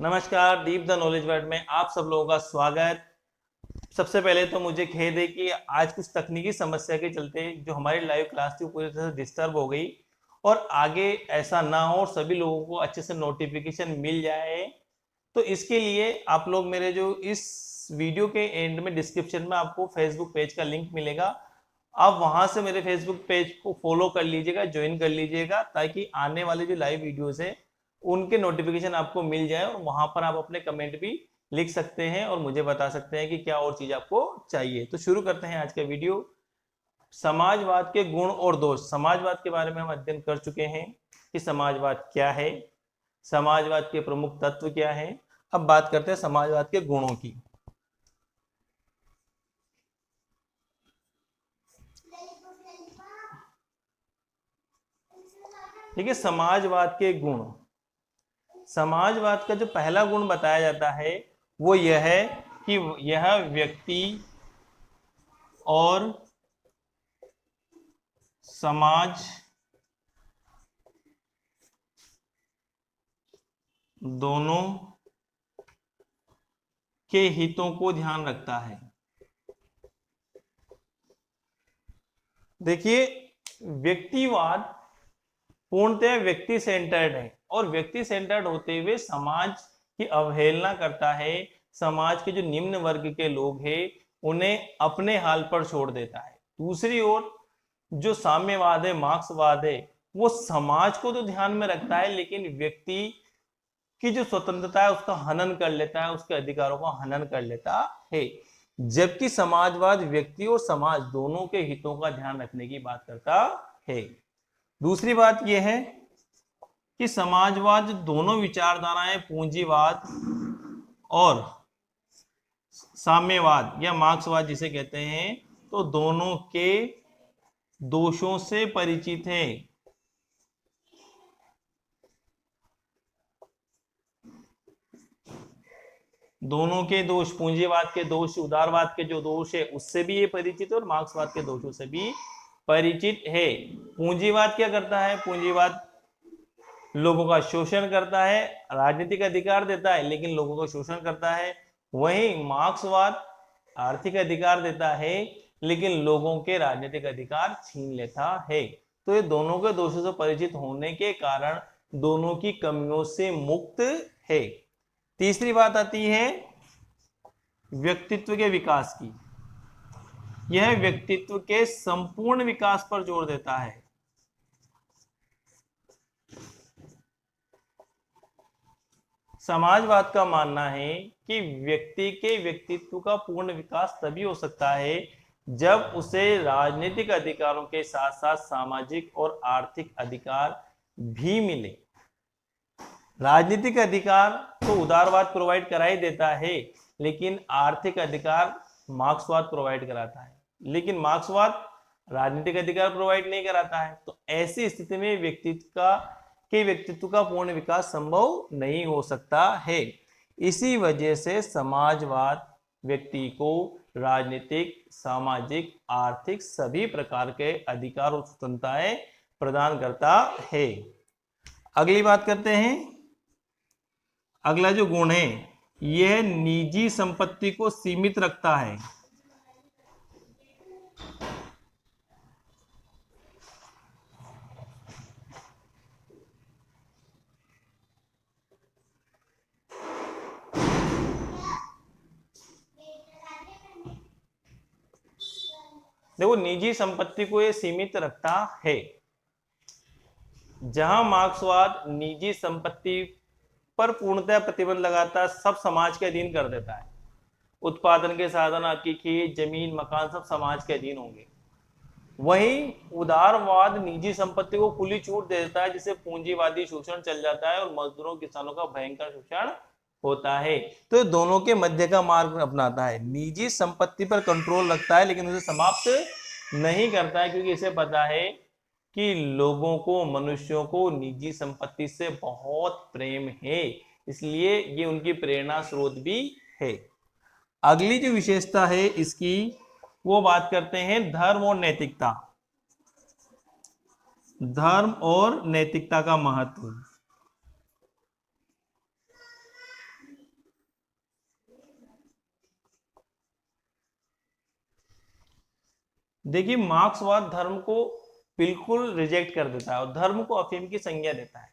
नमस्कार, deep the knowledge world में आप सब लोगों का स्वागत। सबसे पहले तो मुझे खेद है कि आज कुछ तकनीकी समस्या के चलते जो हमारी लाइव क्लास थी वो पूरी तरह से डिस्टर्ब हो गई और आगे ऐसा ना हो और सभी लोगों को अच्छे से नोटिफिकेशन मिल जाए। तो इसके लिए आप लोग मेरे जो इस वीडियो के एंड में डिस्क्रिप्शन में आपको फेसबुक पेज का लिंक मिलेगा, आप वहां से मेरे फेसबुक पेज को फॉलो कर लीजिएगा, ज्वाइन कर लीजिएगा, ताकि आने वाले जो लाइव वीडियोस है उनके नोटिफिकेशन आपको मिल जाए और वहां पर आप अपने कमेंट भी लिख सकते हैं और मुझे बता सकते हैं कि क्या और चीज आपको चाहिए। तो शुरू करते हैं आज का वीडियो। समाजवाद के गुण और दोष। समाजवाद के बारे में हम अध्ययन कर चुके हैं कि समाजवाद क्या है, समाजवाद के प्रमुख तत्व क्या है। अब बात करते हैं समाजवाद के गुणों की। ठीक है, समाजवाद के गुण। समाजवाद का जो पहला गुण बताया जाता है वो यह है कि यह व्यक्ति और समाज दोनों के हितों को ध्यान रखता है। देखिए, व्यक्तिवाद पूर्णतः व्यक्ति सेंटर्ड है और व्यक्ति सेंटर्ड होते हुए समाज की अवहेलना करता है। समाज के जो निम्न वर्ग के लोग हैं उन्हें अपने हाल पर छोड़ देता है। दूसरी ओर जो साम्यवाद है, मार्क्सवाद है, वो समाज को तो ध्यान में रखता है लेकिन व्यक्ति की जो स्वतंत्रता है उसका हनन कर लेता है, उसके अधिकारों का हनन कर लेता है। जबकि समाजवाद व्यक्ति और समाज दोनों के हितों का ध्यान रखने की बात करता है। दूसरी बात यह है कि समाजवाद दोनों विचारधाराएं पूंजीवाद और साम्यवाद या मार्क्सवाद जिसे कहते हैं, तो दोनों के दोषों से परिचित है। दोनों के दोष, पूंजीवाद के दोष, उदारवाद के जो दोष है उससे भी ये परिचित है और मार्क्सवाद के दोषों से भी परिचित है। पूंजीवाद क्या करता है? पूंजीवाद लोगों का शोषण करता है, राजनीतिक अधिकार देता है लेकिन लोगों का शोषण करता है। वहीं मार्क्सवाद आर्थिक अधिकार देता है लेकिन लोगों के राजनीतिक अधिकार छीन लेता है। तो ये दोनों के दोषों से परिचित होने के कारण दोनों की कमियों से मुक्त है। तीसरी बात आती है व्यक्तित्व के विकास की। यह व्यक्तित्व के संपूर्ण विकास पर जोर देता है। समाजवाद का मानना है कि व्यक्ति के व्यक्तित्व का पूर्ण विकास तभी हो सकता है जब उसे राजनीतिक अधिकारों के साथ साथ सामाजिक और आर्थिक अधिकार भी मिले। राजनीतिक अधिकार तो उदारवाद प्रोवाइड करा ही देता है लेकिन आर्थिक अधिकार मार्क्सवाद प्रोवाइड कराता है, लेकिन मार्क्सवाद राजनीतिक अधिकार प्रोवाइड नहीं कराता है। तो ऐसी स्थिति में व्यक्तित्व का पूर्ण विकास संभव नहीं हो सकता है। इसी वजह से समाजवाद व्यक्ति को राजनीतिक, सामाजिक, आर्थिक सभी प्रकार के अधिकार और स्वतंत्रताएं प्रदान करता है। अगली बात करते हैं। अगला जो गुण है यह निजी संपत्ति को सीमित रखता है। देखो, निजी संपत्ति को यह सीमित रखता है। जहां मार्क्सवाद निजी संपत्ति पर पूर्णतः प्रतिबंध लगाता है, सब समाज के अधीन कर देता है। उत्पादन के साधन, आपकी खेत, जमीन, मकान सब समाज के अधीन होंगे। वहीं उदारवाद निजी संपत्ति को खुली छूट दे देता है, जिससे पूंजीवादी शोषण चल जाता है और मजदूरों, किसानों का भयंकर शोषण होता है। तो दोनों के मध्य का मार्ग अपनाता है। निजी संपत्ति पर कंट्रोल रखता है लेकिन उसे समाप्त नहीं करता है, क्योंकि इसे पता है कि लोगों को, मनुष्यों को निजी संपत्ति से बहुत प्रेम है, इसलिए ये उनकी प्रेरणा स्रोत भी है। अगली जो विशेषता है इसकी, वो बात करते हैं धर्म और नैतिकता। धर्म और नैतिकता का महत्व। देखिए मार्क्सवाद धर्म को बिल्कुल रिजेक्ट कर देता है और धर्म को अफीम की संज्ञा देता है।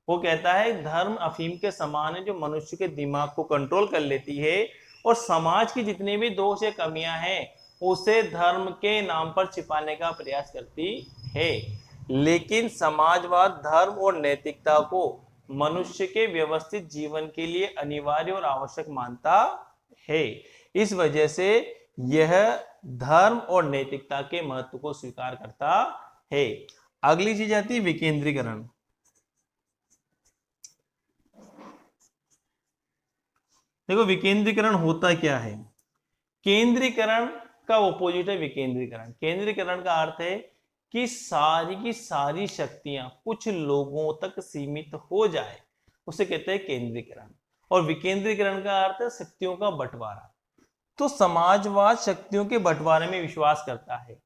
वो कहता है धर्म अफीम के समान है जो मनुष्य के दिमाग को कंट्रोल कर लेती है और समाज की जितनी भी दोष या कमियां हैं उसे धर्म के नाम पर छिपाने का प्रयास करती है। लेकिन समाजवाद धर्म और नैतिकता को मनुष्य के व्यवस्थित जीवन के लिए अनिवार्य और आवश्यक मानता है। इस वजह से यह धर्म और नैतिकता के महत्व को स्वीकार करता है। अगली चीज आती है विकेंद्रीकरण। देखो विकेंद्रीकरण होता क्या है। केंद्रीकरण का ऑपोजिट है विकेंद्रीकरण। केंद्रीकरण का अर्थ है कि सारी की सारी शक्तियां कुछ लोगों तक सीमित हो जाए, उसे कहते हैं केंद्रीकरण। और विकेंद्रीकरण का अर्थ है शक्तियों का बंटवारा। तो समाजवाद शक्तियों के बंटवारे में विश्वास करता है।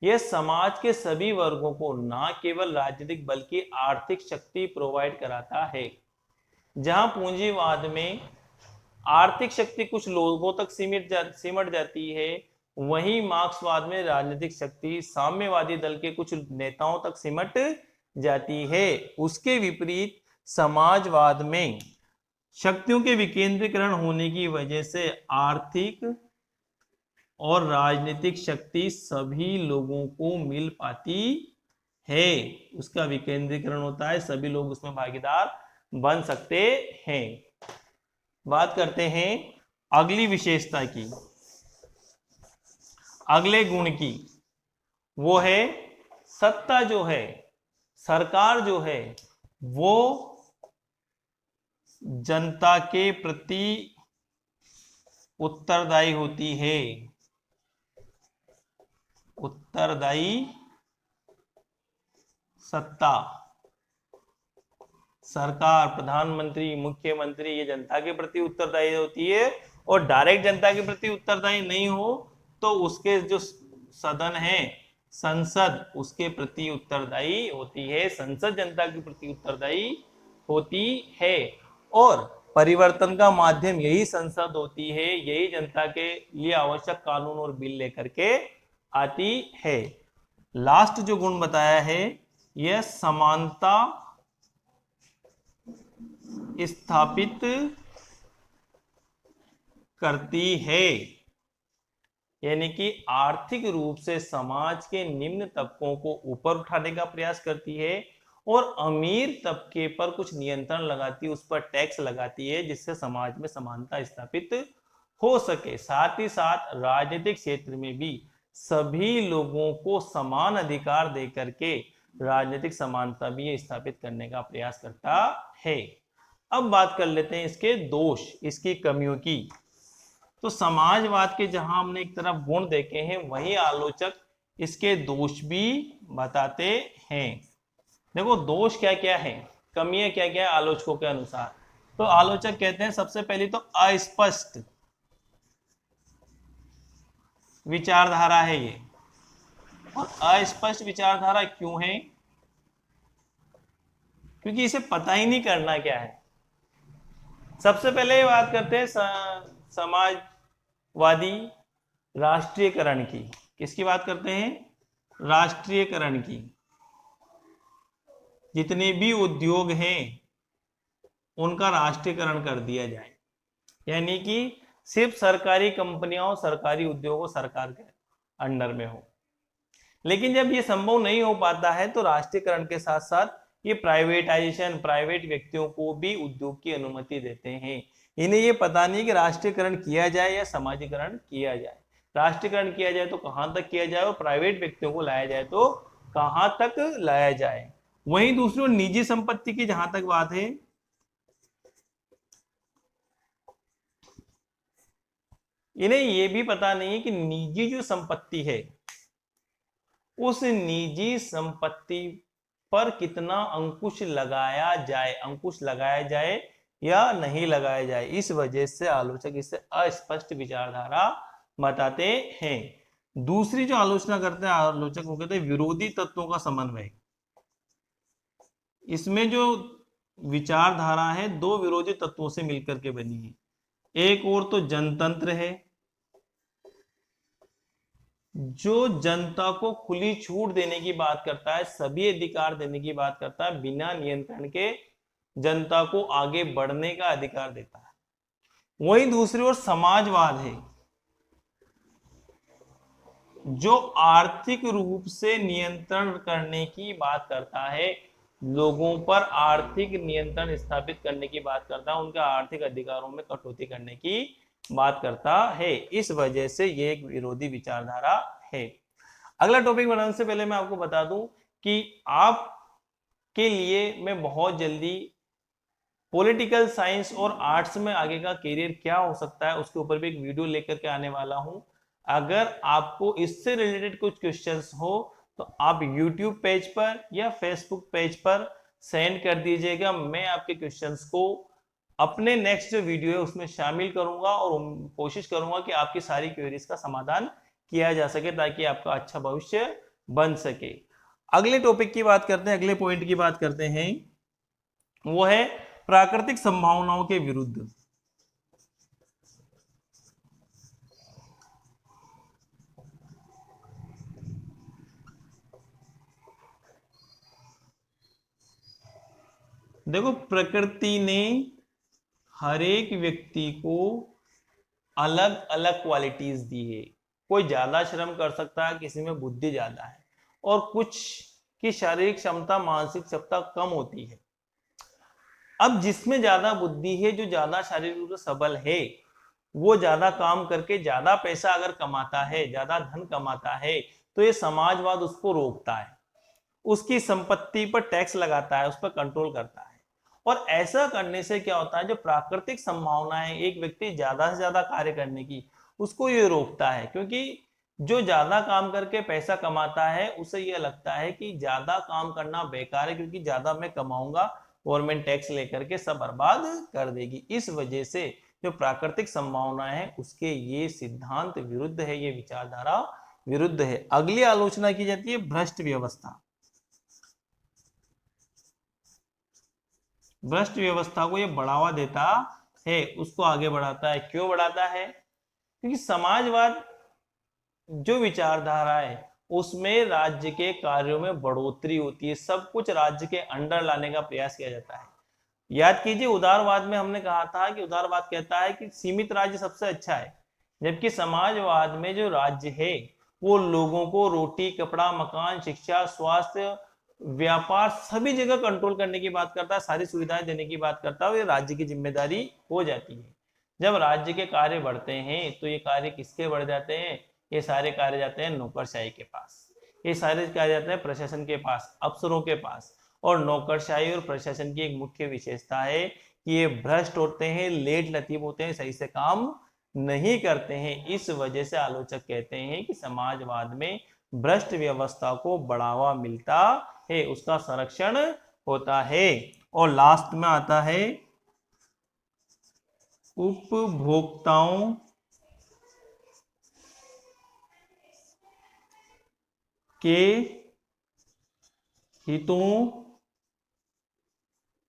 यह समाज के सभी वर्गों को न केवल राजनीतिक बल्कि आर्थिक शक्ति प्रोवाइड कराता है। जहां पूंजीवाद में आर्थिक शक्ति कुछ लोगों तक सिमट जाती है, वहीं मार्क्सवाद में राजनीतिक शक्ति साम्यवादी दल के कुछ नेताओं तक सिमट जाती है। उसके विपरीत समाजवाद में शक्तियों के विकेंद्रीकरण होने की वजह से आर्थिक और राजनीतिक शक्ति सभी लोगों को मिल पाती है। उसका विकेंद्रीकरण होता है, सभी लोग उसमें भागीदार बन सकते हैं। बात करते हैं अगली विशेषता की, अगले गुण की। वो है सत्ता जो है, सरकार जो है वो जनता के प्रति उत्तरदायी होती है। उत्तरदायी सत्ता, सरकार, प्रधानमंत्री, मुख्यमंत्री ये जनता के प्रति उत्तरदायी होती है। और डायरेक्ट जनता के प्रति उत्तरदायी नहीं हो तो उसके जो सदन है संसद उसके प्रति उत्तरदायी होती है। संसद जनता के प्रति उत्तरदायी होती है और परिवर्तन का माध्यम यही संसद होती है। यही जनता के लिए आवश्यक कानून और बिल लेकर के आती है। लास्ट जो गुण बताया है यह समानता स्थापित करती है, यानी कि आर्थिक रूप से समाज के निम्न तबकों को ऊपर उठाने का प्रयास करती है और अमीर तबके पर कुछ नियंत्रण लगाती है, उस पर टैक्स लगाती है जिससे समाज में समानता स्थापित हो सके। साथ ही साथ राजनीतिक क्षेत्र में भी सभी लोगों को समान अधिकार देकर के राजनीतिक समानता भी स्थापित करने का प्रयास करता है। अब बात कर लेते हैं इसके दोष, इसकी कमियों की। तो समाजवाद के जहां हमने एक तरफ गुण देखे हैं वही आलोचक इसके दोष भी बताते हैं। देखो दोष क्या क्या है, कमियां क्या क्या है आलोचकों के अनुसार। तो आलोचक कहते हैं सबसे पहली तो अस्पष्ट विचारधारा है ये। और अस्पष्ट विचारधारा क्यों है? क्योंकि इसे पता ही नहीं करना क्या है। सबसे पहले बात करते हैं समाजवादी राष्ट्रीयकरण की। किसकी बात करते हैं? राष्ट्रीयकरण की। जितने भी उद्योग हैं उनका राष्ट्रीयकरण कर दिया जाए, यानी कि सिर्फ सरकारी कंपनियां, सरकारी उद्योगों सरकार के अंडर में हो। लेकिन जब ये संभव नहीं हो पाता है तो राष्ट्रीयकरण के साथ साथ ये प्राइवेटाइजेशन, प्राइवेट व्यक्तियों को भी उद्योग की अनुमति देते हैं। इन्हें ये पता नहीं कि राष्ट्रीयकरण किया जाए या समाजीकरण किया जाए। राष्ट्रीयकरण किया जाए तो कहां तक किया जाए और प्राइवेट व्यक्तियों को लाया जाए तो कहां तक लाया जाए। वहीं दूसरी ओर निजी संपत्ति की जहां तक बात है, इन्हें ये भी पता नहीं है कि निजी जो संपत्ति है उस निजी संपत्ति पर कितना अंकुश लगाया जाए, अंकुश लगाया जाए या नहीं लगाया जाए। इस वजह से आलोचक इसे अस्पष्ट विचारधारा बताते हैं। दूसरी जो आलोचना करते हैं आलोचक वो कहते हैं विरोधी तत्वों का समन्वय। इसमें जो विचारधारा है दो विरोधी तत्वों से मिलकर के बनी है। एक और तो जनतंत्र है जो जनता को खुली छूट देने की बात करता है, सभी अधिकार देने की बात करता है, बिना नियंत्रण के जनता को आगे बढ़ने का अधिकार देता है। वहीं दूसरी ओर समाजवाद है, जो आर्थिक रूप से नियंत्रण करने की बात करता है, लोगों पर आर्थिक नियंत्रण स्थापित करने की बात करता है, उनके आर्थिक अधिकारों में कटौती करने की बात करता है। इस वजह से ये एक विरोधी विचारधारा है। अगला टॉपिक बनाने से पहले मैं आपको बता दूं कि आप के लिए मैं बहुत जल्दी पॉलिटिकल साइंस और आर्ट्स में आगे का करियर क्या हो सकता है उसके ऊपर भी एक वीडियो लेकर के आने वाला हूं। अगर आपको इससे रिलेटेड कुछ क्वेश्चंस हो तो आप YouTube पेज पर या Facebook पेज पर सेंड कर दीजिएगा। मैं आपके क्वेश्चंस को अपने नेक्स्ट जो वीडियो है उसमें शामिल करूंगा और कोशिश करूंगा कि आपकी सारी क्वेरीज का समाधान किया जा सके ताकि आपका अच्छा भविष्य बन सके। अगले टॉपिक की बात करते हैं, अगले पॉइंट की बात करते हैं, वो है प्राकृतिक संभावनाओं के विरुद्ध। देखो, प्रकृति ने हर एक व्यक्ति को अलग अलग क्वालिटीज दी है। कोई ज्यादा श्रम कर सकता है, किसी में बुद्धि ज्यादा है, और कुछ की शारीरिक क्षमता, मानसिक क्षमता कम होती है। अब जिसमें ज्यादा बुद्धि है, जो ज्यादा शारीरिक रूप से सबल है, वो ज्यादा काम करके ज्यादा पैसा अगर कमाता है, ज्यादा धन कमाता है, तो ये समाजवाद उसको रोकता है, उसकी संपत्ति पर टैक्स लगाता है, उस पर कंट्रोल करता है। और ऐसा करने से क्या होता है, जो प्राकृतिक संभावना है एक व्यक्ति ज्यादा से ज्यादा कार्य करने की, उसको ये रोकता है। क्योंकि जो ज्यादा काम करके पैसा कमाता है उसे ये लगता है कि ज्यादा काम करना बेकार है, क्योंकि ज्यादा मैं कमाऊंगा, गवर्नमेंट टैक्स लेकर के सब बर्बाद कर देगी। इस वजह से जो प्राकृतिक संभावना है उसके ये सिद्धांत विरुद्ध है, ये विचारधारा विरुद्ध है। अगली आलोचना की जाती है भ्रष्ट व्यवस्था। भ्रष्ट व्यवस्था को ये बढ़ावा देता है, उसको आगे बढ़ाता है। क्यों बढ़ाता है? क्योंकि समाजवाद जो विचारधारा है उसमें राज्य के कार्यों में बढ़ोतरी होती है, सब कुछ राज्य के अंडर लाने का प्रयास किया जाता है। याद कीजिए, उदारवाद में हमने कहा था कि उदारवाद कहता है कि सीमित राज्य सबसे अच्छा है, जबकि समाजवाद में जो राज्य है वो लोगों को रोटी, कपड़ा, मकान, शिक्षा, स्वास्थ्य, व्यापार सभी जगह कंट्रोल करने की बात करता है, सारी सुविधाएं देने की बात करता है, और ये राज्य की जिम्मेदारी हो जाती है। जब राज्य के कार्य बढ़ते हैं तो ये कार्य किसके बढ़ जाते हैं? ये सारे कार्य जाते हैं नौकरशाही के पास, ये सारे कार्य जाते हैं प्रशासन के पास, अफसरों के पास। और नौकरशाही और प्रशासन की एक मुख्य विशेषता है कि ये भ्रष्ट होते हैं, लेट लतीफ होते हैं, सही से काम नहीं करते हैं। इस वजह से आलोचक कहते हैं कि समाजवाद में भ्रष्ट व्यवस्था को बढ़ावा मिलता है, उसका संरक्षण होता है। और लास्ट में आता है उपभोक्ताओं के हितों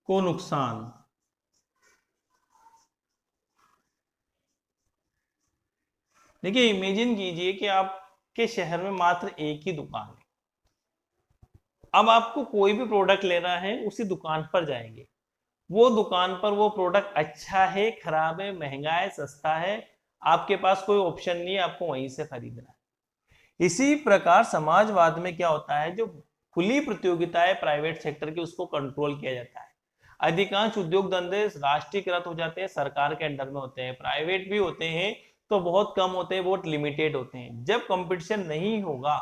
को नुकसान। देखिए, इमेजिन कीजिए कि आपके शहर में मात्र एक ही दुकान है। अब आपको कोई भी प्रोडक्ट लेना है, उसी दुकान पर जाएंगे। वो दुकान पर वो प्रोडक्ट अच्छा है, खराब है, महंगा है, सस्ता है, आपके पास कोई ऑप्शन नहीं है, आपको वहीं से खरीदना है। इसी प्रकार समाजवाद में क्या होता है, जो खुली प्रतियोगिता है प्राइवेट सेक्टर की, उसको कंट्रोल किया जाता है। अधिकांश उद्योग धंधे राष्ट्रीयकृत हो जाते हैं, सरकार के अंडर में होते हैं। प्राइवेट भी होते हैं तो बहुत कम होते हैं, बहुत लिमिटेड होते हैं। जब कंपटीशन नहीं होगा,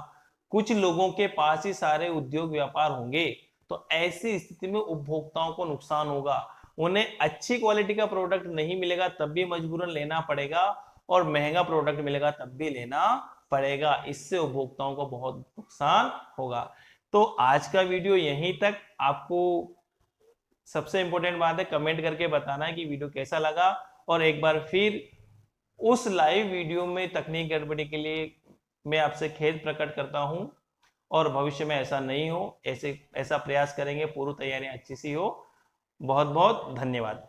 कुछ लोगों के पास ही सारे उद्योग व्यापार होंगे, तो ऐसी स्थिति में उपभोक्ताओं को नुकसान होगा। उन्हें अच्छी क्वालिटी का प्रोडक्ट नहीं मिलेगा तब भी मजबूरन लेना पड़ेगा, और महंगा प्रोडक्ट मिलेगा तब भी लेना पड़ेगा। इससे उपभोक्ताओं को बहुत नुकसान होगा। तो आज का वीडियो यहीं तक। आपको सबसे इंपॉर्टेंट बात है कमेंट करके बताना है कि वीडियो कैसा लगा, और एक बार फिर उस लाइव वीडियो में तकनीक गड़बड़ी के लिए मैं आपसे खेद प्रकट करता हूं, और भविष्य में ऐसा नहीं हो, ऐसा प्रयास करेंगे, पूर्व तैयारियां अच्छी सी हो। बहुत बहुत धन्यवाद।